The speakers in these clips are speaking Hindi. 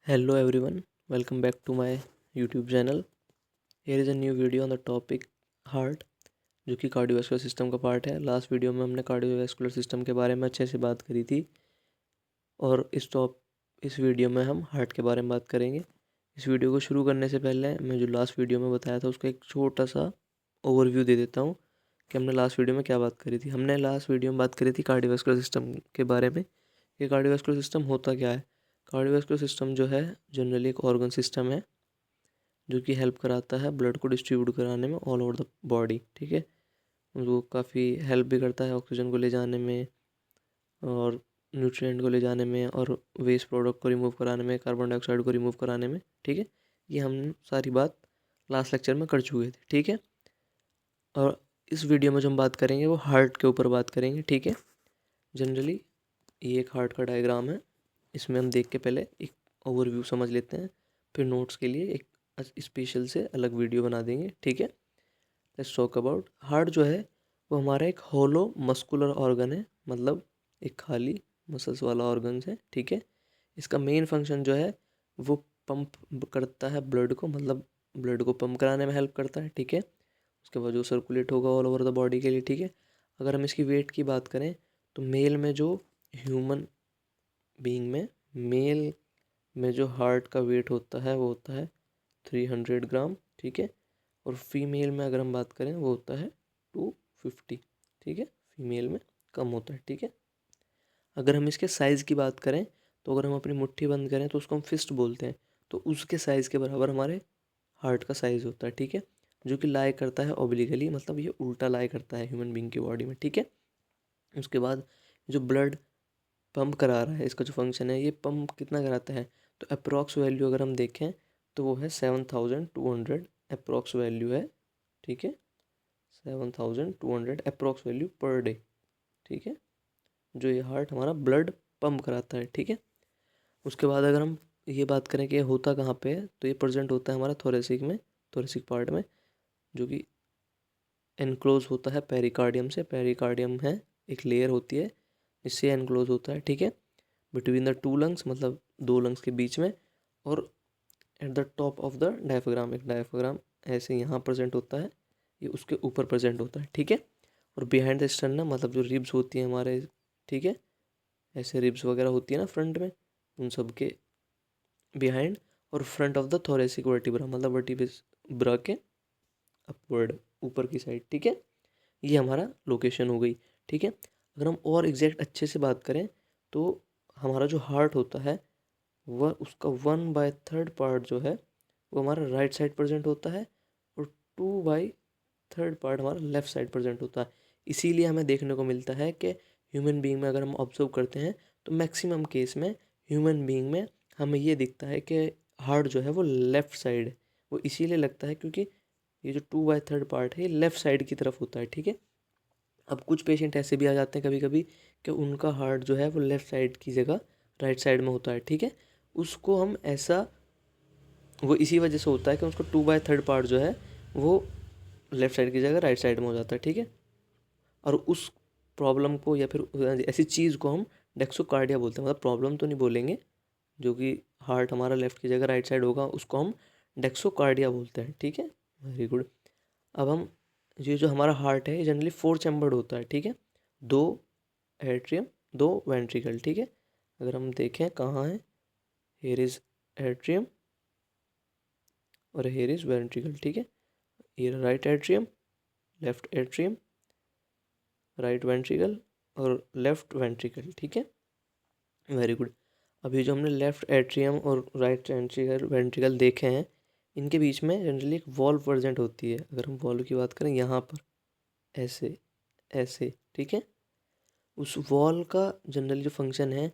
Hello everyone, welcome back to my YouTube channel. Here is a new video on the topic heart, जो कि कार्डियोवास्कुलर सिस्टम का पार्ट है। लास्ट वीडियो में हमने कार्डियोवास्कुलर सिस्टम के बारे में अच्छे से बात करी थी और इस वीडियो में हम हार्ट के बारे में बात करेंगे। इस वीडियो को शुरू करने से पहले मैं जो लास्ट वीडियो में बताया था उसका एक छोटा सा ओवरव्यू दे देता हूँ कि हमने लास्ट वीडियो में क्या बात करी थी। हमने लास्ट वीडियो में बात करी थी कार्डियोवास्कुलर सिस्टम के बारे में कि कार्डियोवास्कुलर सिस्टम होता क्या है। कार्डियोवास्कुलर सिस्टम जो है जनरली एक ऑर्गन सिस्टम है जो कि हेल्प कराता है ब्लड को डिस्ट्रीब्यूट कराने में ऑल ओवर द बॉडी। ठीक है, वो काफ़ी हेल्प भी करता है ऑक्सीजन को ले जाने में और न्यूट्रिएंट को ले जाने में और वेस्ट प्रोडक्ट को रिमूव कराने में, कार्बन डाइऑक्साइड को रिमूव कराने में। ठीक है, ये हम सारी बात लास्ट लेक्चर में कर चुके थे। ठीक है, और इस वीडियो में जो हम बात करेंगे वो हार्ट के ऊपर बात करेंगे। ठीक है, जनरली ये एक हार्ट का डायग्राम है। इसमें हम देख के पहले एक ओवरव्यू समझ लेते हैं, फिर नोट्स के लिए एक स्पेशल से अलग वीडियो बना देंगे। ठीक है, लेट्स टॉक अबाउट हार्ट। जो है वो हमारा एक होलो मस्कुलर ऑर्गन है, मतलब एक खाली मसल्स वाला ऑर्गन है। ठीक है, इसका मेन फंक्शन जो है वो पंप करता है ब्लड को, मतलब ब्लड को पंप कराने में हेल्प करता है। ठीक है, उसके बाद जो सर्कुलेट होगा ऑल ओवर द बॉडी के लिए। ठीक है, अगर हम इसकी वेट की बात करें तो मेल में जो ह्यूमन बीइंग में जो हार्ट का वेट होता है वो होता है 300 ग्राम। ठीक है, और फीमेल में अगर हम बात करें वो होता है 250। ठीक है, फीमेल में कम होता है। ठीक है, अगर हम इसके साइज़ की बात करें तो अगर हम अपनी मुट्ठी बंद करें तो उसको हम फिस्ट बोलते हैं, तो उसके साइज़ के बराबर हमारे हार्ट का साइज़ होता है। ठीक है, जो कि लाई करता है ओब्लिकली, मतलब ये उल्टा लाई करता है ह्यूमन बींग की बॉडी में। ठीक है, उसके बाद जो ब्लड पंप करा रहा है, इसका जो फंक्शन है ये पंप कितना कराता है, तो अप्रॉक्स वैल्यू अगर हम देखें तो वो है 7200 अप्रॉक्स वैल्यू है। ठीक है, 7200 अप्रॉक्स वैल्यू पर डे। ठीक है, जो ये हार्ट हमारा ब्लड पंप कराता है। ठीक है, उसके बाद अगर हम ये बात करें कि ये होता कहाँ पे है, तो ये प्रेजेंट होता है हमारा थोरेसिक पार्ट में, जो कि एनक्लोज होता है पेरिकार्डियम से। पेरिकार्डियम है एक लेयर होती है इससे एनक्लोज होता है। ठीक है, बिटवीन द टू लंग्स, मतलब दो लंग्स के बीच में, और at the top of the diaphragm, एक डायफ्राम ऐसे यहाँ प्रेजेंट होता है, ये उसके ऊपर प्रेजेंट होता है। ठीक है, और बिहाइंड द स्टर्नम, मतलब जो रिब्स होती हैं हमारे, ठीक है, ऐसे रिब्स वगैरह होती है ना फ्रंट में, उन सब के बिहाइंड, और front of the thoracic vertebra, मतलब वर्टिब्रा के अपवर्ड, ऊपर की साइड। ठीक है, ये हमारा लोकेशन हो गई। ठीक है, अगर हम और एग्जैक्ट अच्छे से बात करें तो हमारा जो हार्ट होता है वह उसका 1/3 पार्ट जो है वो हमारा राइट साइड प्रेजेंट होता है और 2/3 पार्ट हमारा लेफ्ट साइड प्रेजेंट होता है। इसीलिए हमें देखने को मिलता है कि ह्यूमन बीइंग में अगर हम ऑब्जर्व करते हैं तो मैक्सिमम केस में ह्यूमन बीइंग में हमें ये दिखता है कि हार्ट जो है वो लेफ़्ट साइड है। वो इसीलिए लगता है क्योंकि ये जो 2/3 पार्ट है ये लेफ़्ट साइड की तरफ होता है। ठीक है, अब कुछ पेशेंट ऐसे भी आ जाते हैं कभी कभी कि उनका हार्ट जो है वो लेफ़्ट साइड की जगह राइट साइड में होता है। ठीक है, उसको हम ऐसा, वो इसी वजह से होता है कि उसको 2/3 पार्ट जो है वो लेफ़्ट साइड की जगह राइट साइड में हो जाता है। ठीक है, और उस प्रॉब्लम को या फिर ऐसी चीज़ को हम डेक्सोकार्डिया बोलते हैं, मतलब प्रॉब्लम तो नहीं बोलेंगे, जो कि हार्ट हमारा लेफ़्ट की जगह राइट साइड होगा उसको हम डेक्सोकार्डिया बोलते हैं। ठीक है, वेरी गुड। अब हम, ये जो हमारा हार्ट है ये जनरली 4 चैम्बर्ड होता है। ठीक है, 2 एट्रियम, 2 वेंट्रिकल। ठीक है, अगर हम देखें कहाँ है, हेयर इज एट्रियम और हेयर इज वेंट्रिकल। ठीक है, ये right atrium, left atrium, right ventricle और लेफ्ट वेंट्रिकल। ठीक है, वेरी गुड। अभी जो हमने लेफ्ट एट्रियम और राइट वेंट्रिकल देखे हैं, इनके बीच में जनरली एक वॉल्व प्रेजेंट होती है। अगर हम वॉल्व की बात करें यहाँ पर ऐसे ऐसे, ठीक है, उस वॉल का जनरली जो फंक्शन है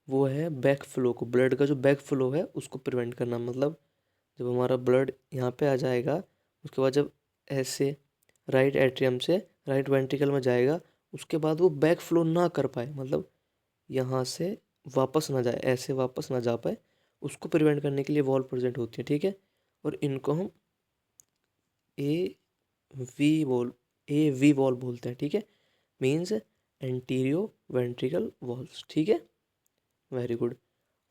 वो है बैक फ्लो को, ब्लड का जो बैक फ्लो है उसको प्रिवेंट करना। मतलब जब हमारा ब्लड यहाँ पे आ जाएगा, उसके बाद जब ऐसे राइट एट्रियम से राइट वेंट्रिकल में जाएगा, उसके बाद वो बैक फ्लो ना कर पाए, मतलब यहाँ से वापस ना जाए, ऐसे वापस ना जा पाए, उसको प्रिवेंट करने के लिए वॉल प्रेजेंट होती है। ठीक है, और इनको हम ए वी वॉल बोलते हैं। ठीक है, मीन्स एंटीरियो वेंट्रिकल वॉल्स। ठीक है, वेरी गुड।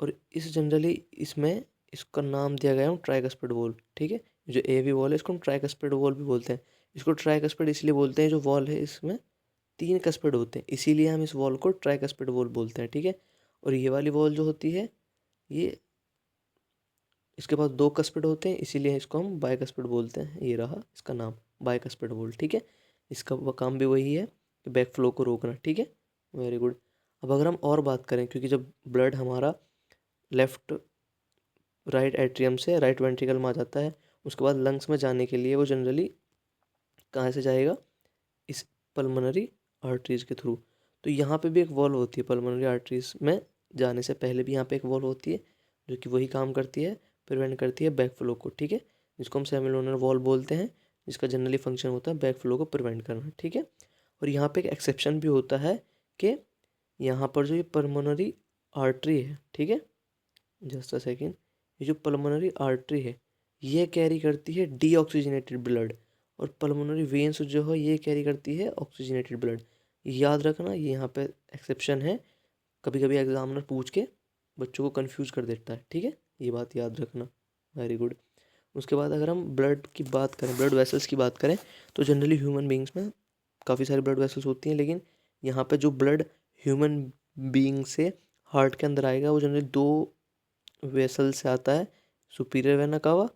और इस जनरली इसमें इसका नाम दिया गया है ट्राइकस्पिड वॉल, ठीक है। जो ए वी वॉल है इसको हम ट्राइकस्पिड वॉल भी बोलते हैं। इसको ट्राइकस्पिड इसलिए बोलते हैं, जो वॉल है इसमें 3 कस्पिड होते हैं, इसीलिए हम इस वॉल को ट्राइकस्पिड वॉल बोलते हैं, ठीक है। और ये वाली वॉल जो होती है ये इसके पास 2 कस्पिड होते हैं, इसीलिए इसको हम बाइकस्पिड बोलते हैं। ये रहा इसका नाम, बाइकस्पिड वॉल, ठीक है। इसका काम भी वही है कि बैक फ्लो को रोकना, ठीक है। Very good. अब अगर हम और बात करें, क्योंकि जब ब्लड हमारा लेफ्ट राइट एट्रियम से राइट वेंट्रिकल में आ जाता है, उसके बाद लंग्स में जाने के लिए वो जनरली कहाँ से जाएगा, इस पल्मोनरी आर्टरीज के थ्रू। तो यहाँ पे भी एक वॉल्व होती है पल्मोनरी आर्टरीज में जाने से पहले भी यहाँ पे एक वॉल्व होती है, जो कि वही काम करती है, प्रिवेंट करती है बैक फ्लो को, ठीक है। जिसको हम सेमिलुनर वॉल्व बोलते हैं, जिसका जनरली फंक्शन होता है बैक फ्लो को प्रिवेंट करना, ठीक है। और यहाँ पे एक एक्सेप्शन भी होता है कि यहाँ पर जो ये पल्मोनरी आर्टरी है, ठीक है, जस्ट अ सेकेंड, ये जो पल्मोनरी आर्टरी है ये कैरी करती है डीऑक्सीजनेटेड ब्लड, और पल्मोनरी वेन्स जो है ये कैरी करती है ऑक्सीजनेटेड ब्लड। याद रखना, ये यहाँ पे एक्सेप्शन है, कभी कभी एग्जामिनर पूछ के बच्चों को कंफ्यूज कर देता है, ठीक है, ये बात याद रखना। Very good. उसके बाद अगर हम ब्लड की बात करें, ब्लड वेसल्स की बात करें, तो जनरली ह्यूमन बींग्स में काफ़ी सारी ब्लड वेसल्स होती हैं, लेकिन यहाँ पे जो ब्लड ह्यूमन बींग से हार्ट के अंदर आएगा वो जनरली 2 वेसल से आता है, सुपीरियर वेना कावा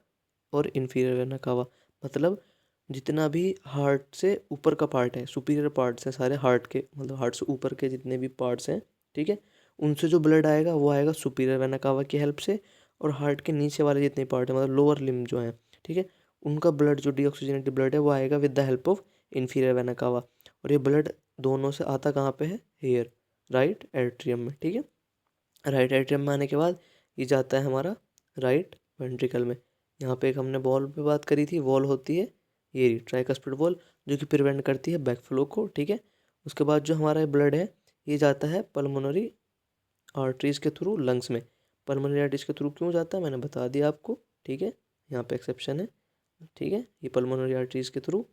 और इन्फीरियर वेना कावा। मतलब जितना भी हार्ट से ऊपर का पार्ट है, सुपीरियर पार्ट्स हैं सारे हार्ट के, मतलब हार्ट से ऊपर के जितने भी पार्ट्स हैं, ठीक है, उनसे जो ब्लड आएगा वो आएगा सुपीरियर वेना कावा की हेल्प से। और हार्ट के नीचे वाले जितने पार्ट हैं, मतलब लोअर लिम्ब जो हैं, ठीक है, उनका ब्लड जो डीऑक्सीजनेटेड ब्लड है वो आएगा with the help of inferior vena cava. और ये ब्लड दोनों से आता कहाँ पे है, हेयर, राइट एट्रियम में, ठीक है। राइट एट्रियम में आने के बाद ये जाता है हमारा राइट वेंट्रिकल में। यहाँ पे एक हमने वॉल पे बात करी थी, वॉल होती है ये ट्राइकस्पिड वॉल, जो कि प्रिवेंट करती है बैक फ्लो को, ठीक है। उसके बाद जो हमारा ब्लड है ये जाता है पल्मोनरी आर्टरीज के थ्रू लंग्स में। पल्मोनरी आर्टरीज के थ्रू क्यों जाता है मैंने बता दिया आपको, ठीक है, यहाँ पे एक्सेप्शन है, ठीक है। ये पल्मोनरी आर्टरीज के through,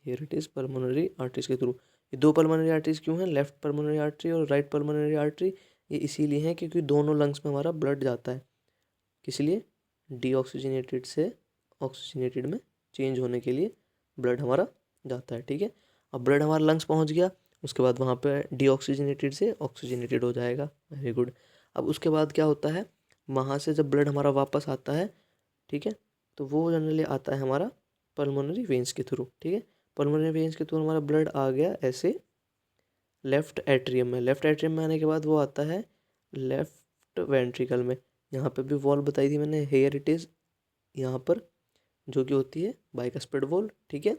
here it is pulmonary arteries के थ्रू। ये 2 पल्मोनरी आर्टरीज क्यों हैं, लेफ्ट पल्मोनरी आर्टरी और राइट पल्मोनरी आर्टरी, ये इसीलिए हैं क्योंकि दोनों लंग्स में हमारा ब्लड जाता है। किस लिए, डीऑक्सीजनेटेड से ऑक्सीजनेटेड में चेंज होने के लिए ब्लड हमारा जाता है, ठीक है। अब ब्लड हमारा लंग्स पहुंच गया, उसके बाद वहाँ पे डीऑक्सीजनेटेड से ऑक्सीजनेटेड हो जाएगा। Very good. अब उसके बाद क्या होता है, वहाँ से जब ब्लड हमारा वापस आता है, ठीक है, तो वो जनरली आता है हमारा पल्मोनरी वेन्स के थ्रू, ठीक है। पल्मोनरी वेन्स के थ्रू हमारा ब्लड आ गया ऐसे लेफ्ट एट्रियम में। लेफ्ट एट्रियम में आने के बाद वो आता है लेफ्ट वेंट्रिकल में। यहाँ पे भी वॉल बताई थी मैंने, हेयर इट इज़, यहाँ पर जो कि होती है बाइकस्पिड वॉल, ठीक है।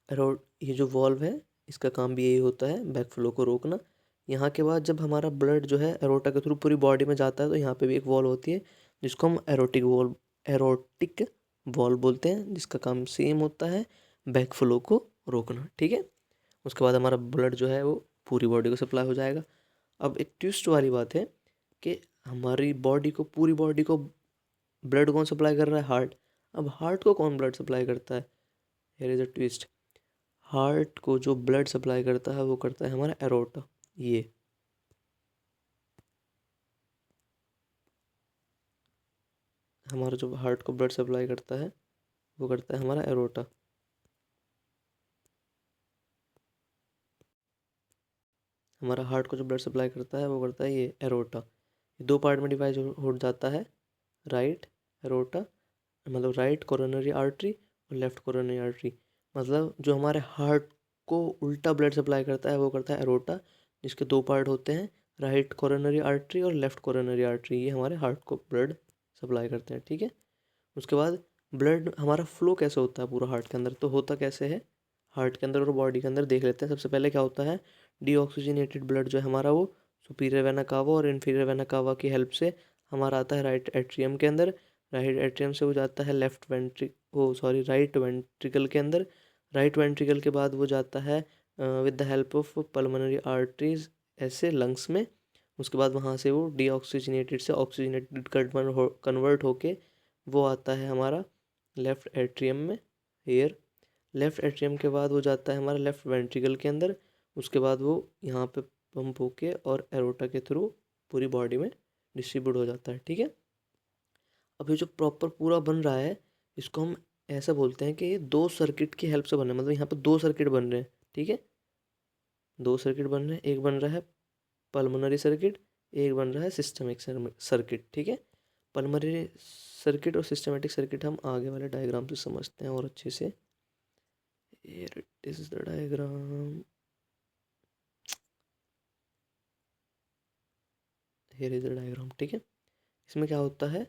और ये जो वॉल्व है इसका काम भी यही होता है, बैक फ्लो को रोकना। यहाँ के बाद जब हमारा ब्लड जो है एरोटा के थ्रू पूरी बॉडी में जाता है, तो यहाँ पे भी एक वॉल होती है जिसको हम एरोटिक वॉल्व बोलते हैं, जिसका काम सेम होता है, बैक फ्लो को रोकना, ठीक है। उसके बाद हमारा ब्लड जो है वो पूरी बॉडी को सप्लाई हो जाएगा। अब एक ट्विस्ट वाली बात है कि हमारी बॉडी को, पूरी बॉडी को ब्लड कौन सप्लाई कर रहा है, हार्ट। अब हार्ट को कौन ब्लड सप्लाई करता है, here is a twist. Heart को जो ब्लड सप्लाई करता है वो करता है हमारा एरोटा। ये हमारा जो हार्ट को ब्लड सप्लाई करता है वो करता है हमारा एरोटा। हमारा हार्ट को जो ब्लड सप्लाई करता है वो करता है ये एरोटा। ये 2 पार्ट में डिवाइड हो जाता है, राइट एरोटा, मतलब राइट कोरोनरी आर्टरी और लेफ्ट कोरोनरी आर्टरी। मतलब जो हमारे हार्ट को उल्टा ब्लड सप्लाई करता है वो करता है एरोटा, जिसके 2 पार्ट होते हैं, राइट कोरोनरी आर्टरी और लेफ्ट कोरोनरी आर्टरी। ये हमारे हार्ट को ब्लड सप्लाई करते हैं, ठीक है। उसके बाद ब्लड हमारा फ्लो कैसे होता है पूरा हार्ट के अंदर, तो होता कैसे है हार्ट के अंदर और बॉडी के अंदर देख लेते हैं। सबसे पहले क्या होता है, डीऑक्सीजनेटेड ब्लड जो है हमारा वो सुपीरियर वेना कावा और इन्फीरियर वेना कावा की हेल्प से हमारा आता है राइट एट्रियम के अंदर। राइट एट्रियम से वो जाता है राइट वेंट्रिकल के अंदर। राइट वेंट्रिकल के बाद वो जाता है with the help of pulmonary arteries ऐसे लंग्स में। उसके बाद वहाँ से वो डीऑक्सीजनेटेड से ऑक्सीजनेटेड कन्वर्ट होके वो आता है हमारा लेफ्ट एट्रियम में, हेयर। लेफ्ट एट्रियम के बाद वो जाता है हमारा लेफ्ट वेंट्रिकल के अंदर। उसके बाद वो यहाँ पे पंप होके और एरोटा के थ्रू पूरी बॉडी में डिस्ट्रीब्यूट हो जाता है। ठीक है, अब ये जो प्रॉपर पूरा बन रहा है इसको हम ऐसा बोलते हैं कि ये 2 सर्किट की हेल्प से बन रहा है, मतलब यहाँ पर 2 सर्किट बन रहे हैं। ठीक है, 2 सर्किट बन रहे हैं, एक बन रहा है पल्मोनरी सर्किट, एक बन रहा है सिस्टमिक सर्किट। ठीक है, पल्मोनरी सर्किट और सिस्टमेटिक सर्किट हम आगे वाले डायग्राम से समझते हैं और अच्छे से। Here it is the diagram. Here is the diagram। ठीक है, इसमें क्या होता है,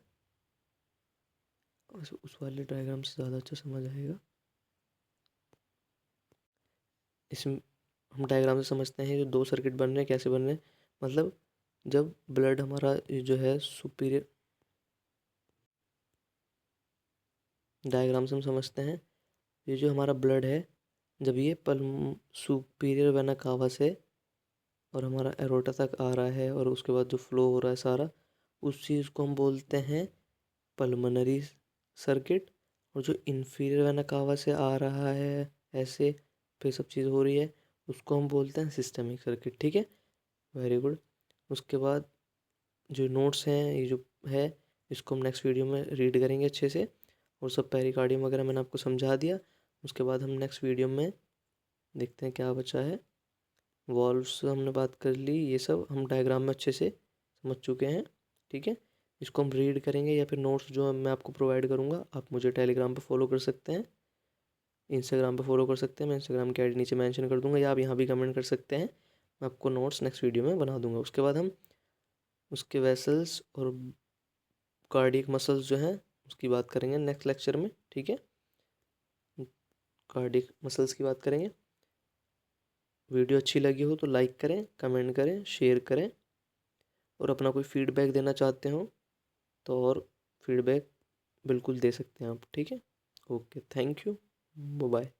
उस वाले डायग्राम से ज़्यादा अच्छा समझ आएगा। इसमें हम डायग्राम से समझते हैं जो 2 सर्किट बन रहे हैं कैसे बन रहे हैं, मतलब जब ब्लड हमारा जो है सुपीरियर, डायग्राम से हम समझते हैं ये जो हमारा ब्लड है जब ये सुपीरियर वेना कावा से और हमारा एरोटा तक आ रहा है और उसके बाद जो फ्लो हो रहा है सारा, उस चीज़ को हम बोलते हैं पल्मोनरी सर्किट। और जो इन्फीरियर वेना कावा से आ रहा है ऐसे फिर सब चीज़ हो रही है उसको हम बोलते हैं सिस्टमिक सर्किट। ठीक है, वेरी गुड। उसके बाद जो नोट्स हैं ये जो है इसको हम नेक्स्ट वीडियो में रीड करेंगे अच्छे से, और सब पेरिकार्डियम वगैरह मैंने आपको समझा दिया। उसके बाद हम नेक्स्ट वीडियो में देखते हैं क्या बचा है। वॉल्व्स हमने बात कर ली, ये सब हम डायग्राम में अच्छे से समझ चुके हैं। ठीक है, इसको हम रीड करेंगे या फिर नोट्स जो मैं आपको प्रोवाइड करूँगा आप मुझे टेलीग्राम पे फॉलो कर सकते हैं, इंस्टाग्राम पे फॉलो कर सकते हैं, मैं इंस्टाग्राम की आईडी नीचे मेंशन कर दूँगा, या आप यहाँ भी कमेंट कर सकते हैं, मैं आपको नोट्स नेक्स्ट वीडियो में बना दूँगा। उसके बाद हम उसके वेसल्स और कार्डियक मसल्स जो हैं उसकी बात करेंगे नेक्स्ट लेक्चर में। ठीक है, कार्डियक मसल्स की बात करेंगे। वीडियो अच्छी लगी हो तो लाइक करें, कमेंट करें, शेयर करें, और अपना कोई फीडबैक देना चाहते हो तो और फीडबैक बिल्कुल दे सकते हैं आप। ठीक है, okay, thank you, bye bye.